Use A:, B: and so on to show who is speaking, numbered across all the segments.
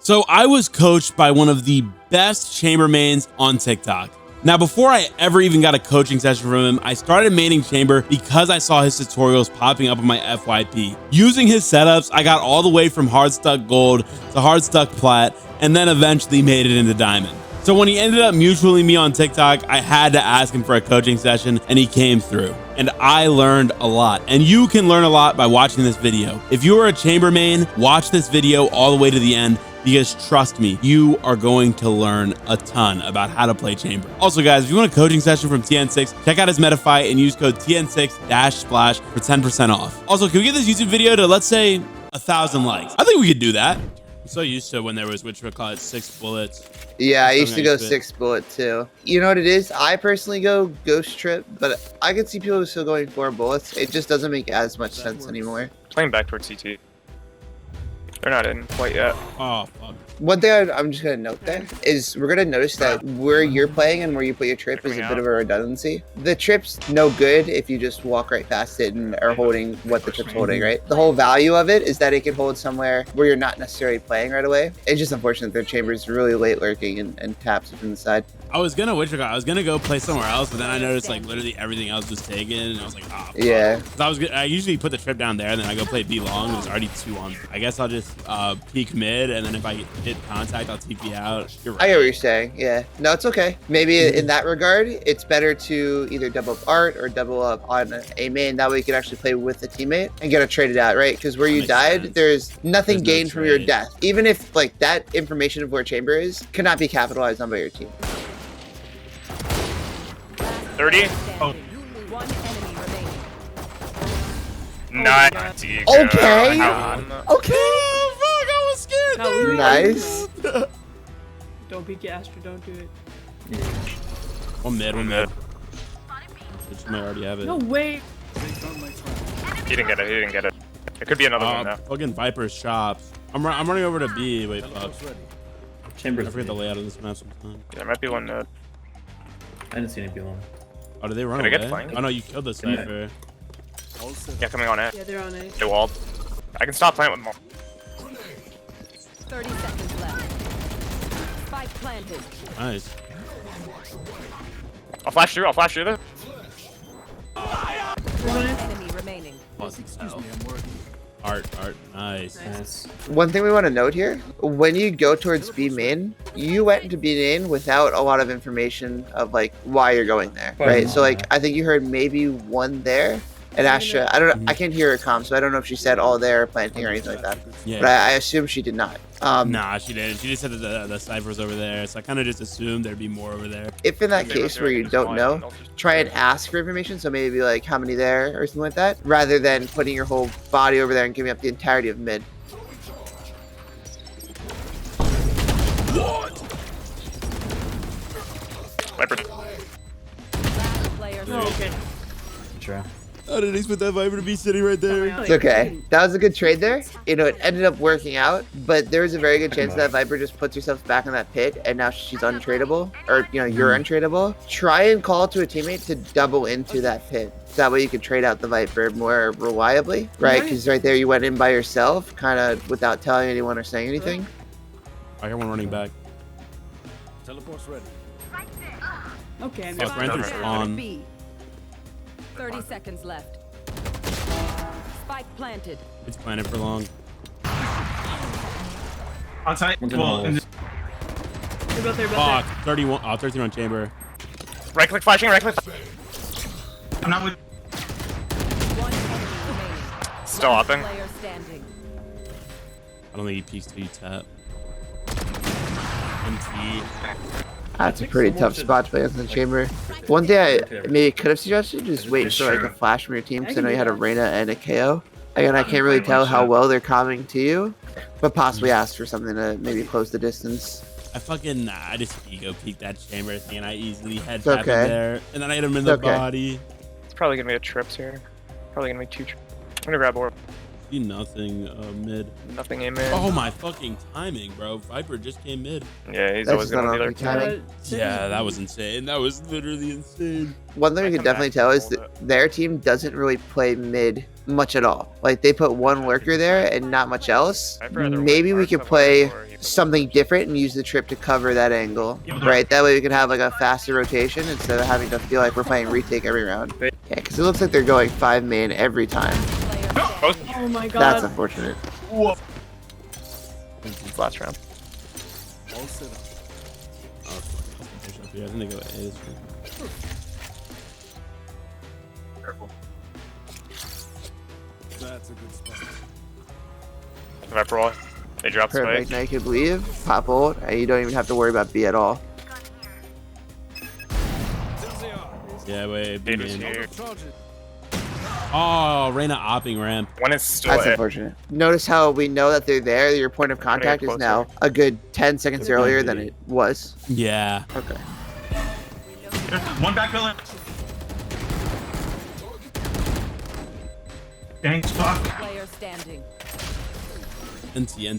A: So I was coached by one of the best chamber mains on TikTok. Now, before I ever even got a coaching session from him, I started maining chamber because I saw his tutorials popping up on my FYP. Using his setups, I got all the way from hard stuck gold to hard stuck plat, and then eventually made it into diamond. So when he ended up mutualing me on TikTok, I had to ask him for a coaching session, and he came through. And I learned a lot. And you can learn a lot by watching this video. If you are a chamber main, watch this video all the way to the end, because trust me, you are going to learn a ton about how to play chamber. Also, guys, if you want a coaching session from TN6, check out his Metafy and use code TN6-splash for 10% off. Also, can we get this YouTube video to, let's say, 1,000 likes? I think we could do that. I'm so used to when there was, which we call it, 6 bullets.
B: Yeah, I used to go 6 bullet too. You know what it is? I personally go ghost trip, but I can see people still going 4 bullets. It just doesn't make as much sense anymore.
C: Playing back towards CT. They're not in quite yet.
A: Oh, fuck.
B: One thing I'm just going to note there is we're going to notice that where you're playing and where you put your trip is a bit of a redundancy. The trip's no good if you just walk right past it and are holding what the trip's holding, right? The whole value of it is that it can hold somewhere where you're not necessarily playing right away. It's just unfortunate their chamber's really late lurking and taps it from the side.
A: I was gonna go play somewhere else, but then I noticed like literally everything else was taken, and I was like, oh, fuck.
B: Yeah.
A: I usually put the trip down there, and then I go play B long. It was already 2 on. I guess I'll just peek mid, and then if I hit contact, I'll TP out. You're right.
B: I get what you're saying. Yeah. No, it's okay. Maybe in that regard, it's better to either double up art or double up on a main. That way you can actually play with a teammate and get it traded out, right? Because where you died, there's nothing gained from your death. Even if like that information of where chamber is cannot be capitalized on by your team.
C: 30? Oh.
D: One enemy remaining.
C: Nice.
B: Okay. Okay.
A: Oh, fuck, I was scared.
D: No,
B: Nice.
D: Don't peek your Astra, don't do it.
A: One mid. Which might already have it.
D: No way.
C: He didn't get it. It could be another one now.
A: Fucking Viper's shops. I'm running over to B. Wait, fuck.
E: Chambers.
A: I forget the layout of this map sometimes.
C: There might be one node.
E: I didn't see any below.
A: Oh, did they run
C: Did I
A: away?
C: get flanked?
A: Oh no, you killed the sniper.
C: Yeah, coming on it.
D: Yeah, they're on A.
C: They walled. I can stop playing with more.
D: 30 seconds left. Spike planted.
A: Nice.
C: I'll flash through this.
D: One enemy remaining.
A: Art, nice.
B: One thing we want to note here, when you go towards B main, you went into B main without a lot of information of like why you're going there, right? So like I think you heard maybe one there, and Astra, I can't hear her comm, so I don't know if she said all there planting or anything like that.
A: Yeah.
B: But I assume she did not.
A: Nah, she didn't. She just said that the sniper's over there, so I kind of just assumed there'd be more over there.
B: If in that case where you don't know, try and ask for information. So maybe be like how many there or something like that, rather than putting your whole body over there and giving up the entirety of mid.
C: What? Viper.
D: Player
E: Okay. Sure.
A: How did he put that Viper to be sitting right there?
B: It's okay. That was a good trade there. You know, it ended up working out, but there was a very good chance that Viper just puts herself back in that pit and now she's untradeable, or, you know, you're untradeable. Try and call to a teammate to double into that pit. So that way you can trade out the Viper more reliably, right? Because right there you went in by yourself, kind of without telling anyone or saying anything.
A: I got one running back.
F: Teleport's ready.
D: Okay,
A: Fuck, ran through spawn.
D: B. 30 seconds left. Spike planted.
A: It's planted for long.
G: Outside. Well, in the
D: They're both there,
A: Fuck, 31. Oh, 13 on chamber.
C: Right click flashing, right click.
G: I'm not with.
D: One enemy remaining.
C: Still hopping.
D: Player standing.
A: I don't think he peeks till you tap. MT.
B: That's a pretty tough spot to play in the chamber. One thing I maybe could have suggested is wait for like a flash from your team, because I know you had a Reyna and a KO. Again, I can't really tell how well they're coming to you, but possibly ask for something to maybe close the distance.
A: I just ego peeked that chamber thing, and I easily head tap
B: okay.
A: him there, and then I hit him in the body.
C: It's probably gonna be a trips here. Probably gonna be 2 trips. I'm gonna grab orb.
A: See nothing mid.
C: Nothing in mid.
A: Oh my fucking timing, bro. Viper just came mid.
C: Yeah, he's
B: That's
C: always
B: just not
C: gonna be
B: on
C: there.
B: timing.
A: Yeah, that was insane. That was literally insane.
B: One thing we can definitely tell is that their team doesn't really play mid much at all. Like they put one lurker there and not much else. Maybe we could play something different and use the trip to cover that angle, right? That way we can have like a faster rotation instead of having to feel like we're playing retake every round. Yeah, because it looks like they're going 5 main every time.
D: Oh my god.
B: That's unfortunate.
C: Last round.
F: All set up.
A: Oh, fuck. Yeah, I think they go A this one.
G: Careful.
F: That's a good spot.
C: Viper wall. They dropped
B: Perfect.
C: spike.
B: Now you can leave, pop ult, and you don't even have to worry about B at all.
A: Yeah, wait,
C: They
A: B
C: just
A: main.
C: here.
F: Charges.
A: Oh, Reyna opping ramp.
C: One is still
B: That's
C: A.
B: unfortunate. Notice how we know that they're there. Your point of contact is
C: closer.
B: now a good 10 seconds
A: They're
B: earlier
A: gonna
B: than
A: be.
B: it was.
A: Yeah.
B: Okay.
G: One back villain. Dang, fuck.
D: Player standing.
A: NT.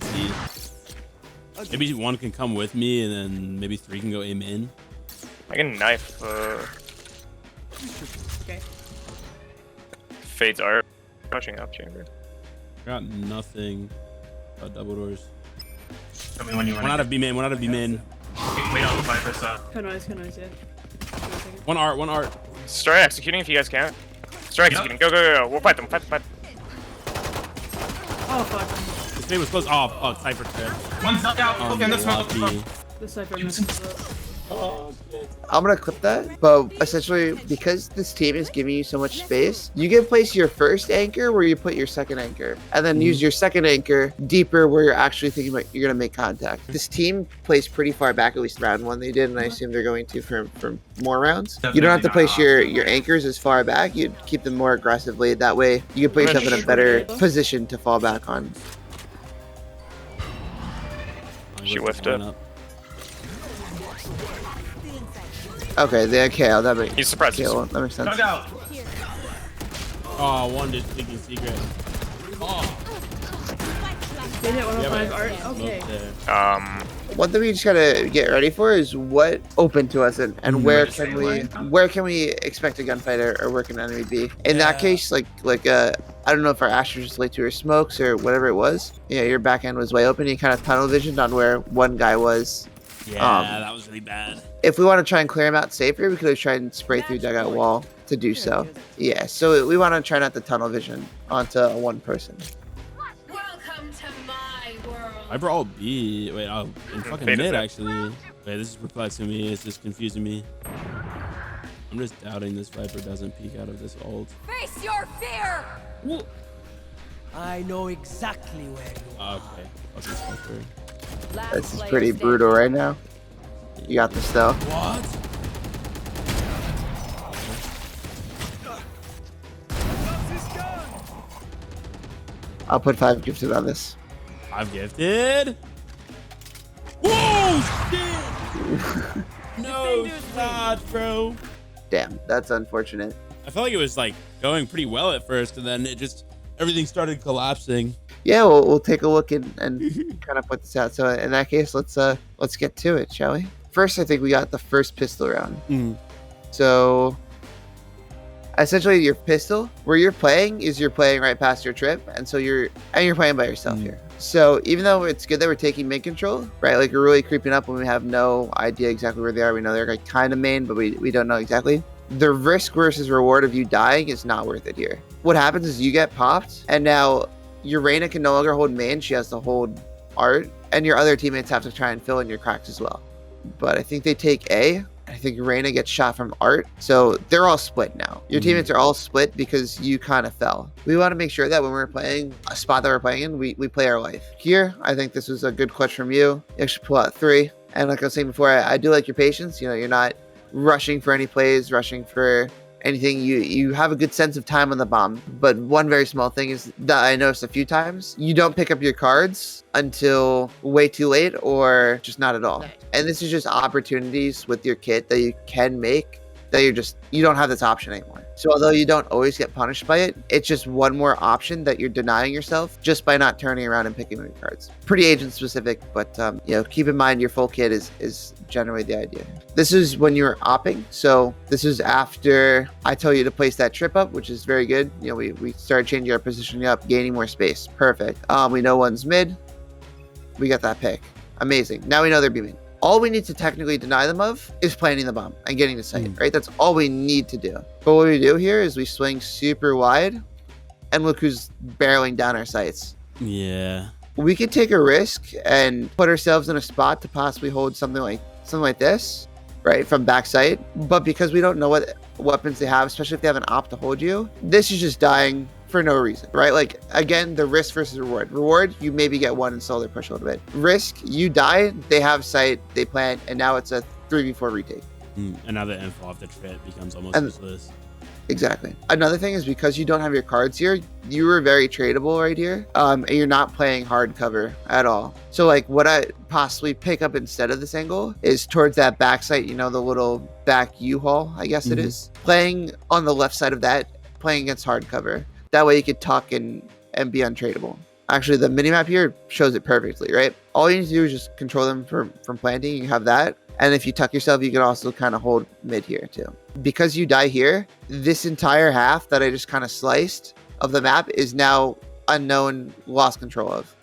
A: Maybe one can come with me, and then maybe 3 can go A main.
C: I can knife.
D: Okay.
C: Fades are pushing up chamber.
A: Got nothing. Double doors.
G: Tell me when you want
A: One out
G: to
A: of B main. One out of B main.
G: wait out the Viper side.
D: Can I, yeah.
A: One art.
C: Start executing if you guys can. Start executing. Go. We'll fight them. Fight.
D: Oh fuck.
A: His name was close. Oh, fuck. Cypher trip.
G: One's knocked out. Look in this one.
A: Unlucky.
D: The Cypher messes up.
B: I'm gonna clip that, but essentially because this team is giving you so much space, you can place your first anchor where you put your second anchor, and then use your second anchor deeper where you're actually thinking about you're gonna make contact. This team plays pretty far back, at least round 1 they did, and I assume they're going to for more rounds. You don't have to place your anchors as far back. You keep them more aggressively. That way you can put yourself in a better position to fall back on.
C: She whiffed it.
B: Okay, the KO. That makes
C: He's surprised.
B: KO, that makes sense.
G: Knocked out.
A: Oh, one just thinking secret. Oh,
D: Did hit
A: yeah,
D: 105
A: but
D: art.
A: smoke
D: Okay.
A: there.
B: One thing we just gotta get ready for is what open to us and where can we expect a gunfight or where can an enemy be? In that case, like I don't know if our Asher just laid to her smokes or whatever it was. Yeah, your back end was way open. You kind of tunnel visioned on where one guy was.
A: Yeah, that was really bad.
B: If we want to try and clear him out safer, we could have tried and spray through dugout wall to do so. Yeah, so we want to try not to tunnel vision onto one person.
H: Welcome to my world.
A: Viper all B. Wait, in fucking
C: Beta
A: mid
C: set.
A: actually. Wait, this is perplexing me. It's just confusing me. I'm just doubting this Viper doesn't peek out of this ult.
D: Face your fear.
F: I know exactly where you are.
A: Okay. Fuck this Viper.
D: Last
B: This is
D: player
B: pretty
D: standing.
B: brutal right now. You got this though.
A: What?
B: I'll put 5 gifted on this.
A: I've gifted. Whoa, shit! No shot, bro.
B: Damn, that's unfortunate.
A: I felt like it was like going pretty well at first, and then it just everything started collapsing.
B: Yeah, we'll take a look and kind of put this out. So in that case, let's get to it, shall we? First, I think we got the first pistol round.
A: Mm.
B: So essentially, your pistol where you're playing is you're playing right past your trip, and so you're playing by yourself here. So even though it's good that we're taking mid control, right? Like we're really creeping up when we have no idea exactly where they are. We know they're like kind of main, but we don't know exactly. The risk versus reward of you dying is not worth it here. What happens is you get popped, and now your Reyna can no longer hold main. She has to hold art, and your other teammates have to try and fill in your cracks as well. But I think they take A. I think Reyna gets shot from art. So they're all split now. Your teammates are all split because you kind of fell. We want to make sure that when we're playing a spot that we're playing in, we play our life. Here, I think this was a good clutch from you. You actually pull out 3. And like I was saying before, I do like your patience. You know, you're not rushing for any plays, rushing for anything. You have a good sense of time on the bomb. But one very small thing is that I noticed a few times, you don't pick up your cards until way too late or just not at all. And this is just opportunities with your kit that you can make that you don't have this option anymore. So although you don't always get punished by it, it's just one more option that you're denying yourself just by not turning around and picking up your cards. Pretty agent specific, but you know, keep in mind your full kit is generally the idea. This is when you're opping. So this is after I tell you to place that trip up, which is very good. You know, we started changing our positioning up, gaining more space. Perfect. We know one's mid. We got that pick. Amazing. Now we know they're beaming. All we need to technically deny them of is planting the bomb and getting to site, right? That's all we need to do. But what we do here is we swing super wide, and look who's barreling down our sights.
A: Yeah.
B: We could take a risk and put ourselves in a spot to possibly hold something like this, right, from backside. But because we don't know what weapons they have, especially if they have an op to hold you, this is just dying for no reason, right? Like, again, the risk versus reward. Reward, you maybe get one and slow their push a little bit. Risk, you die, they have sight, they plant, and now it's a 3v4 retake.
A: Another info off the trip becomes almost
B: And-
A: useless.
B: Exactly. Another thing is because you don't have your cards here, you were very tradable right here, and you're not playing hard cover at all. So like what I possibly pick up instead of this angle is towards that back site, you know, the little back U-haul, I guess it is. Playing on the left side of that, playing against hard cover. That way you could tuck and be untradeable. Actually, the minimap here shows it perfectly, right? All you need to do is just control them from planting. You have that. And if you tuck yourself, you can also kind of hold mid here too. Because you die here, this entire half that I just kind of sliced of the map is now unknown, lost control of.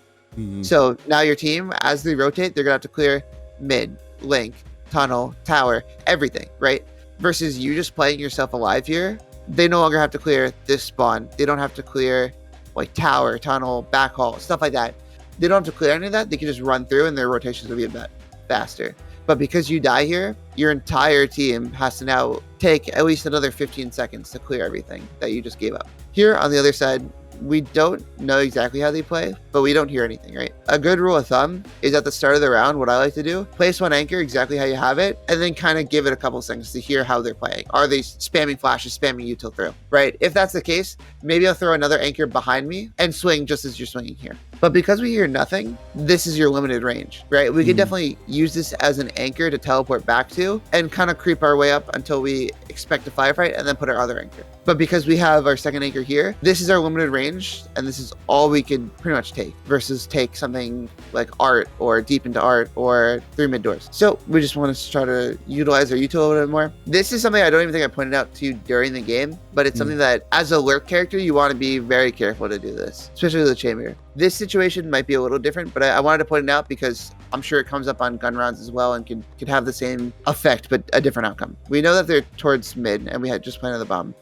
B: So now your team, as they rotate, they're gonna have to clear mid, link, tunnel, tower, everything, right? Versus you just playing yourself alive here, they no longer have to clear this spawn. They don't have to clear like tower, tunnel, backhaul, stuff like that. They don't have to clear any of that. They can just run through and their rotations will be a bit faster. But because you die here, your entire team has to now take at least another 15 seconds to clear everything that you just gave up. Here on the other side, we don't know exactly how they play, but we don't hear anything, right? A good rule of thumb is at the start of the round, what I like to do, place one anchor exactly how you have it, and then kind of give it a couple seconds to hear how they're playing. Are they spamming flashes, spamming util throw, right? If that's the case, maybe I'll throw another anchor behind me and swing just as you're swinging here. But because we hear nothing, this is your limited range, right? We can definitely use this as an anchor to teleport back to and kind of creep our way up until we expect a firefight and then put our other anchor. But because we have our second anchor here, this is our limited range and this is all we can pretty much take versus take something like art or deep into art or through mid doors. So we just want to try to utilize our util a little bit more. This is something I don't even think I pointed out to you during the game, but it's something that as a lurk character, you want to be very careful to do this, especially with the chamber. This situation might be a little different, but I wanted to point it out because I'm sure it comes up on gun rounds as well and could have the same effect, but a different outcome. We know that they're towards mid and we had just planted the bomb.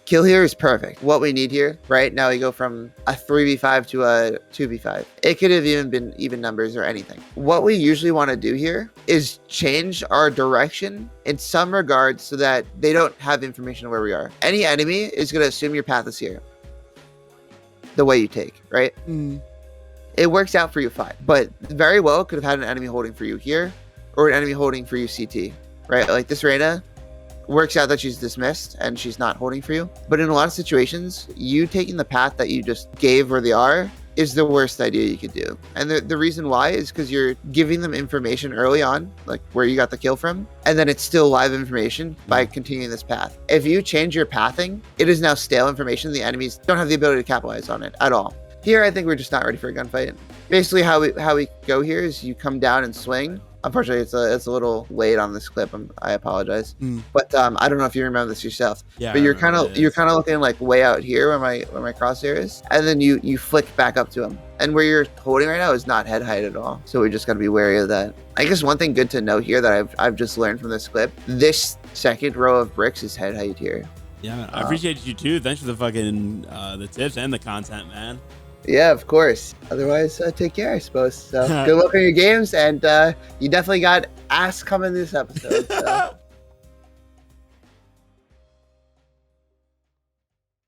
B: Kill here is perfect. What we need here, right? Now we go from a 3v5 to a 2v5. It could have even been even numbers or anything. What we usually want to do here is change our direction in some regards so that they don't have information of where we are. Any enemy is going to assume your path is here. The way you take, right? It works out for you fine, but very well could have had an enemy holding for you here or an enemy holding for you CT, right? Like this Reyna works out that she's dismissed and she's not holding for you. But in a lot of situations, you taking the path that you just gave where they are is the worst idea you could do. And the reason why is because you're giving them information early on, like where you got the kill from, and then it's still live information by continuing this path. If you change your pathing, it is now stale information. The enemies don't have the ability to capitalize on it at all. Here, I think we're just not ready for a gunfight. Basically, how we go here is you come down and swing. Unfortunately, it's a little late on this clip. I apologize, but I don't know if you remember this yourself.
A: Yeah,
B: but you're kind of looking like way out here where my crosshair is, and then you flick back up to him. And where you're holding right now is not head height at all. So we just got to be wary of that. I guess one thing good to know here that I've just learned from this clip: this second row of bricks is head height here.
A: Yeah, man. I appreciate you too. Thanks for the fucking the tips and the content, man.
B: Yeah, of course. Otherwise, take care, I suppose. So good luck on your games, and you definitely got ass coming this episode. So.